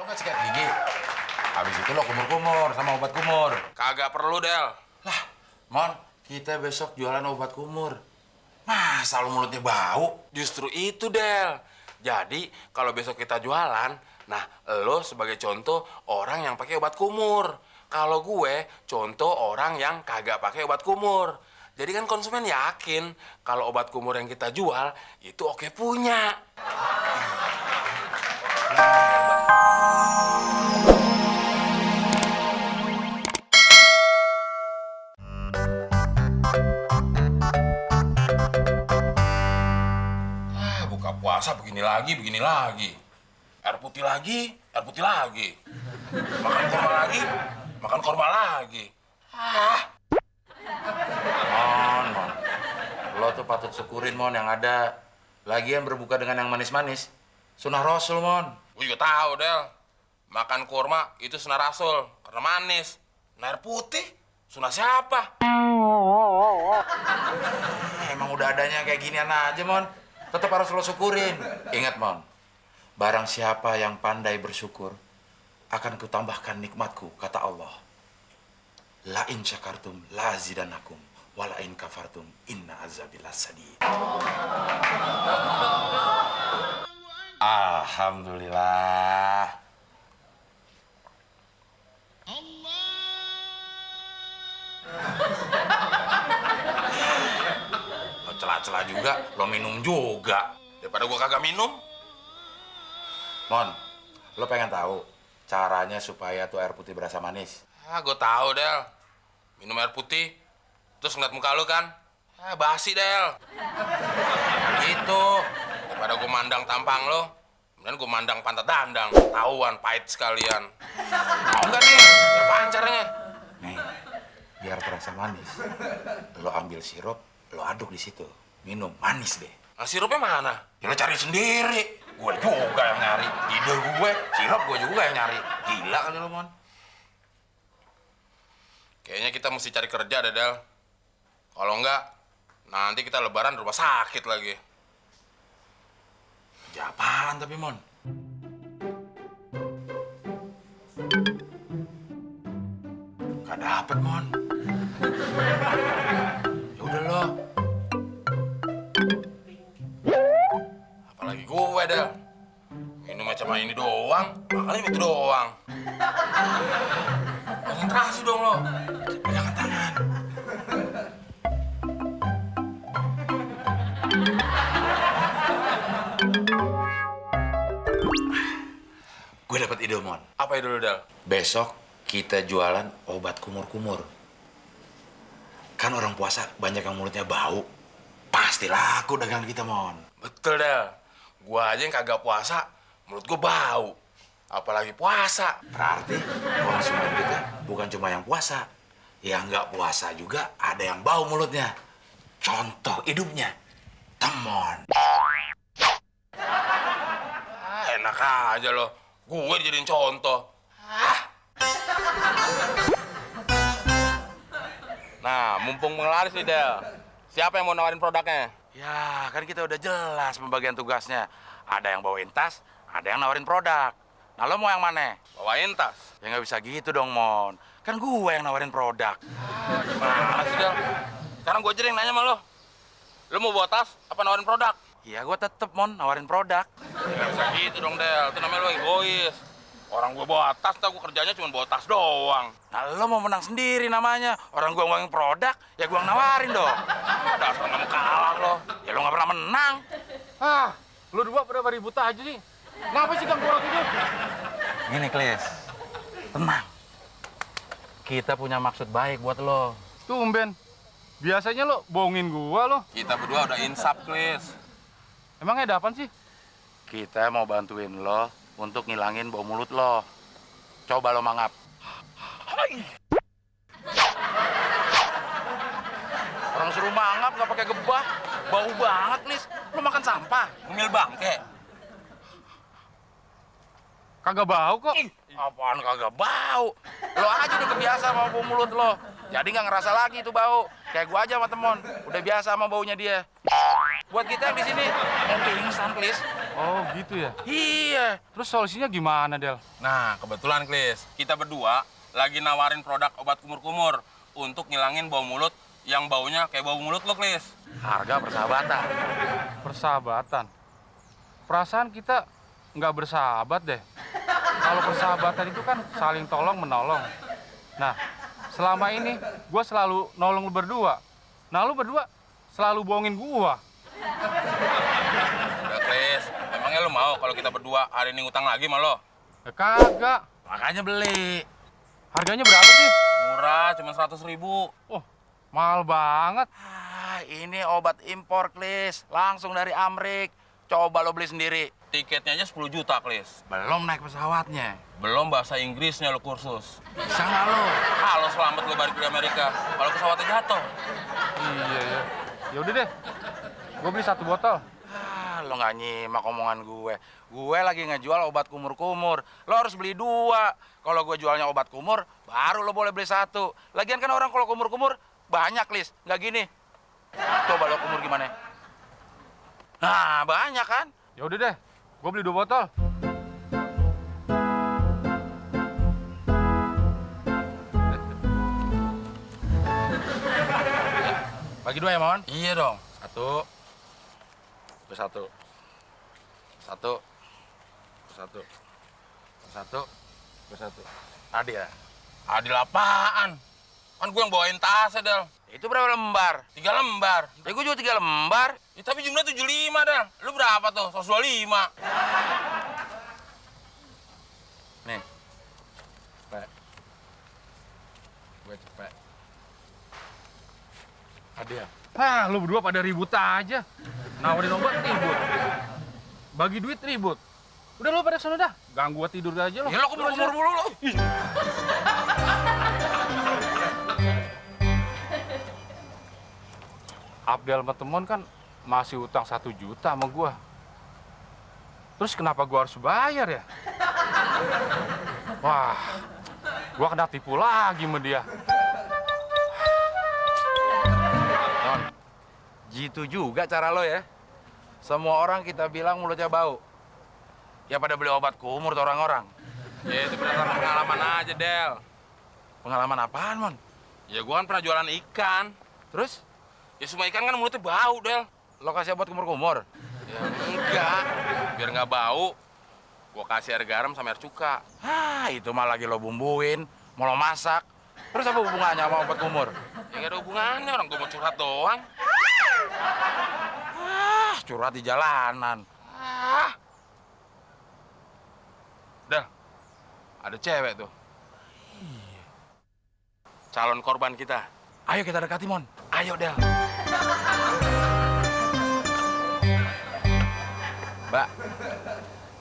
nggak sikat gigi? Habis itu lo kumur-kumur sama obat kumur. Kagak perlu, Del. Lah, Mon, kita besok jualan obat kumur. Masa lo mulutnya bau? Justru itu, Del. Jadi, kalau besok kita jualan, nah, lo sebagai contoh orang yang pakai obat kumur. Kalau gue, contoh orang yang kagak pakai obat kumur. Jadi kan konsumen yakin kalau obat kumur yang kita jual itu oke punya. Buka puasa begini lagi. Air putih lagi, air putih lagi. Makan korma lagi, makan korma lagi. Mon. Lo tuh patut syukurin, Mon, yang ada. Lagian berbuka dengan yang manis-manis. Sunnah Rasul, Mon. Gue juga tahu, Del. Makan kurma itu sunnah Rasul karena manis. Nah, air putih sunnah siapa? Emang udah adanya kayak ginian aja, Mon. Tetap harus lo syukurin. Ingat, Mon. Barang siapa yang pandai bersyukur, akan kutambahkan nikmatku, kata Allah. La in syakartum la zidanakum wa la in kafartum inna azabillah sadid. Alhamdulillah. Lo celah-celah juga, lo minum juga. Daripada gue kagak minum. Mon, lo pengen tahu caranya supaya tuh air putih berasa manis? Gue tahu, Del. Minum air putih, terus ngeliat muka lu kan. Basi, Del. Gitu. Daripada gue mandang tampang lo, kemudian gue mandang pantat dandang. Tahuan, pahit sekalian. Mau nggak nih? Apaan caranya? Nih, biar terasa manis. Lo ambil sirup, lo aduk di situ. Minum, manis deh. Nah, sirupnya mana? Ya lo cari sendiri. Gue juga yang nyari. Ide gue, sirup gue juga yang nyari. Gila kali lo, Mon. Kayaknya kita mesti cari kerja deh, Del. Kalau enggak, nanti kita lebaran di rumah sakit lagi. Kerja apaan tapi, Mon? Gak dapet, Mon. Ya udah lo. Apalagi gue, Del. Minumnya cuma ini doang, makannya itu doang. Konsentrasi dong lo. Pegangan tangan. Gue dapat ide, Mon. Apa itu dulu, Del? Besok kita jualan obat kumur-kumur. Kan orang puasa banyak yang mulutnya bau. Pasti laku dagangan kita, Mon. Betul, Del. Gua aja yang kagak puasa, mulut gua bau. Apalagi puasa. Berarti konsumen kita bukan cuma yang puasa. Yang nggak puasa juga ada yang bau mulutnya. Contoh hidupnya, temon. Enak aja lo. Gue dijadiin contoh. Nah, mumpung penglaris nih, Del. Siapa yang mau nawarin produknya? Ya, kan kita udah jelas pembagian tugasnya. Ada yang bawain tas, ada yang nawarin produk. Nah, lo mau yang mana? Bawain tas. Ya nggak bisa gitu dong, Mon. Kan gue yang nawarin produk. Gimana sih, Del? Sekarang gue aja yang nanya sama lo. Lo mau bawa tas apa nawarin produk? Iya, gue tetep, Mon, nawarin produk. Gak bisa gitu dong, Del. Itu namanya lo egois. Orang gue bawa tas, gue kerjanya cuma bawa tas doang. Nah, lo mau menang sendiri namanya. Orang gue ngomongin produk, ya gue nawarin dong. Dasar nggak mau kalah lo. Ya lo nggak pernah menang. Lu dua pada ribut aja sih. Kenapa sih Kang Borok itu? Gini, Klis. Tenang. Kita punya maksud baik buat lo. Tumben. Biasanya lo bohongin gua lo. Kita berdua udah insap, Klis. Emangnya ada apaan sih? Kita mau bantuin lo untuk ngilangin bau mulut lo. Coba lo mangap. Orang suruh mangap nggak pakai gebah. Bau banget, Klis. Lo makan sampah. Ngemil bangke. Kagak bau kok. Apaan kagak bau? Lo aja udah kebiasa sama bau mulut lo. Jadi nggak ngerasa lagi tuh bau. Kayak gua aja sama temon. Udah biasa sama baunya dia. buat kita di sini. Nanti instan, Klis. Oh gitu ya. Iya. Terus solusinya gimana, Del? Nah, kebetulan, Klis, kita berdua lagi nawarin produk obat kumur-kumur untuk ngilangin bau mulut yang baunya kayak bau mulut lo, Klis. Harga persahabatan. Persahabatan. Perasaan kita nggak bersahabat deh. Kalau persahabatan itu kan saling tolong menolong. Nah, selama ini gue selalu nolong lu berdua. Nah, lu berdua selalu bohongin gua. Udah, Klis, emangnya lo mau kalau kita berdua hari ini ngutang lagi sama lo? Kagak. Makanya beli. Harganya berapa sih? Murah, cuma 100.000. Oh, mahal banget. Ini obat impor, Klis. Langsung dari Amrik. Coba lo beli sendiri. Tiketnya aja 10 juta, Klis. Belum naik pesawatnya. Belum bahasa Inggrisnya lo kursus. Bisa nggak lo? Kalau selamat lo balik ke Amerika, kalau pesawatnya jatuh. Iya ya. Ya udah deh. Gue beli 1 botol. Lo nggak nyimak omongan gue. Gue lagi ngejual obat kumur-kumur. Lo harus beli 2. Kalau gue jualnya obat kumur, baru lo boleh beli 1. Lagian kan orang kalau kumur-kumur banyak, Lis. Nggak gini. Coba lo kumur gimana? Nah, banyak kan? Ya udah deh. Gue beli 2 botol. Bagi 2 ya, Mon? Iya dong. 1. Ke 1. 1. Ke 1. Ke 1. Ke 1. Tadi ya? Adil apaan? Kan gue yang bawain tasnya, Del. Itu berapa lembar? 3 lembar. Ya gue juga 3 lembar. Ya, tapi jumlahnya 75, Del. Lu berapa tuh? 125. Nih. Cepet. Gue cepet. Hadiah. Hah, lu berdua pada ribut aja. Nawarin obat ribut. Bagi duit ribut. Udah lu pada sana dah. Ganggu gua tidur aja lo. Ya lo kumur-kumur mulu lo. Abdel sama temen kan masih utang 1 juta sama gua. Terus kenapa gua harus bayar ya? Wah, gua kena tipu lagi sama dia. Non, gitu juga cara lo ya. Semua orang kita bilang mulutnya bau. Ya pada beli obat kumur tuh orang-orang. Ya, itu berdasarkan pengalaman aja, Del. Pengalaman apaan, Mon? Ya, gue kan pernah jualan ikan. Terus Ya, semua ikan kan mulutnya bau, Del. lo kasih obat kumur-kumur? Ya, enggak. Biar nggak bau, gue kasih air garam sama air cuka. Itu mah lagi lo bumbuin, mau lo masak. Terus apa hubungannya sama obat kumur? Ya, nggak ada hubungannya. Orang gue mau curhat doang. Curhat di jalanan. Del, ada cewek tuh. Iya. Calon korban kita. Ayo kita dekati, Mon. Ayo, Del. Mbak,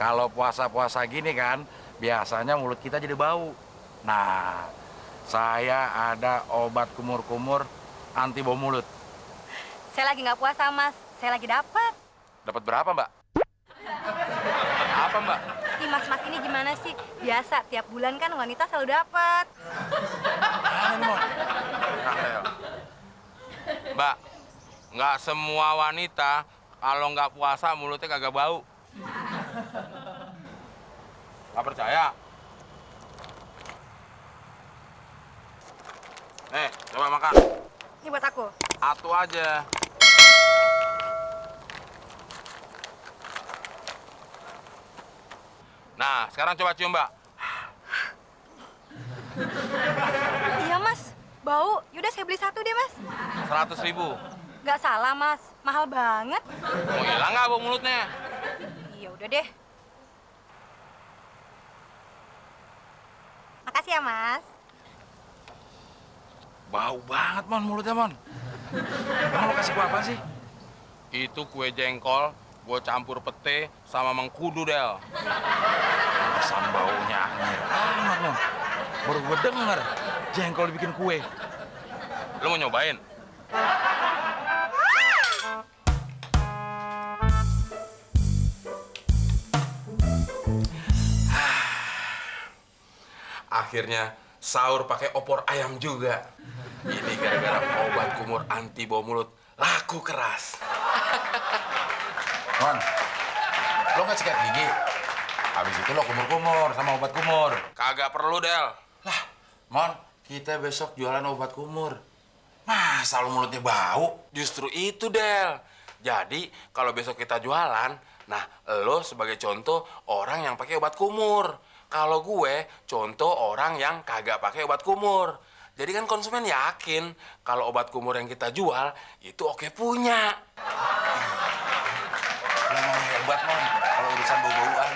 kalau puasa-puasa gini kan, biasanya mulut kita jadi bau. Nah, saya ada obat kumur-kumur anti bau mulut. Saya lagi nggak puasa, Mas. Saya lagi dapat. Dapat berapa, Mbak? Dapat apa, Mbak? Ih, Mas ini gimana sih? Biasa, tiap bulan kan wanita selalu dapat. Mana nih, Mon? Tenang, Del. Mbak, nggak semua wanita kalau nggak puasa mulutnya kagak bau. Nggak percaya? Coba makan. Ini buat aku. Satu aja. Nah, sekarang coba cium, Mbak. Iya, Mas. Bau. Yaudah, saya beli 1 deh, Mas. 100.000. Nggak salah, Mas. Mahal banget. Mau hilang nggak bau mulutnya? Iya, udah deh. Makasih ya, Mas. Bau banget, Mon, mulutnya, Mon. Emang lo kasih gua apa sih? Itu kue jengkol, gue campur pete sama mengkudu, Del. Pesan baunya anjir amat, Mon. Baru gue denger jengkol dibikin kue. Lu mau nyobain? Akhirnya sahur pakai opor ayam juga. Ini gara-gara obat kumur anti bau mulut laku keras. Mon, lo nggak sikat gigi? Habis itu lo kumur-kumur sama obat kumur. Kagak perlu, Del. Lah, Mon, kita besok jualan obat kumur. Masa lo mulutnya bau? Justru itu, Del. Jadi, kalau besok kita jualan, nah, lo sebagai contoh orang yang pakai obat kumur. Kalau gue, contoh orang yang kagak pakai obat kumur. Jadi kan konsumen yakin kalau obat kumur yang kita jual itu oke punya. Lo emang hebat, Mon, kalau urusan bau-bauan.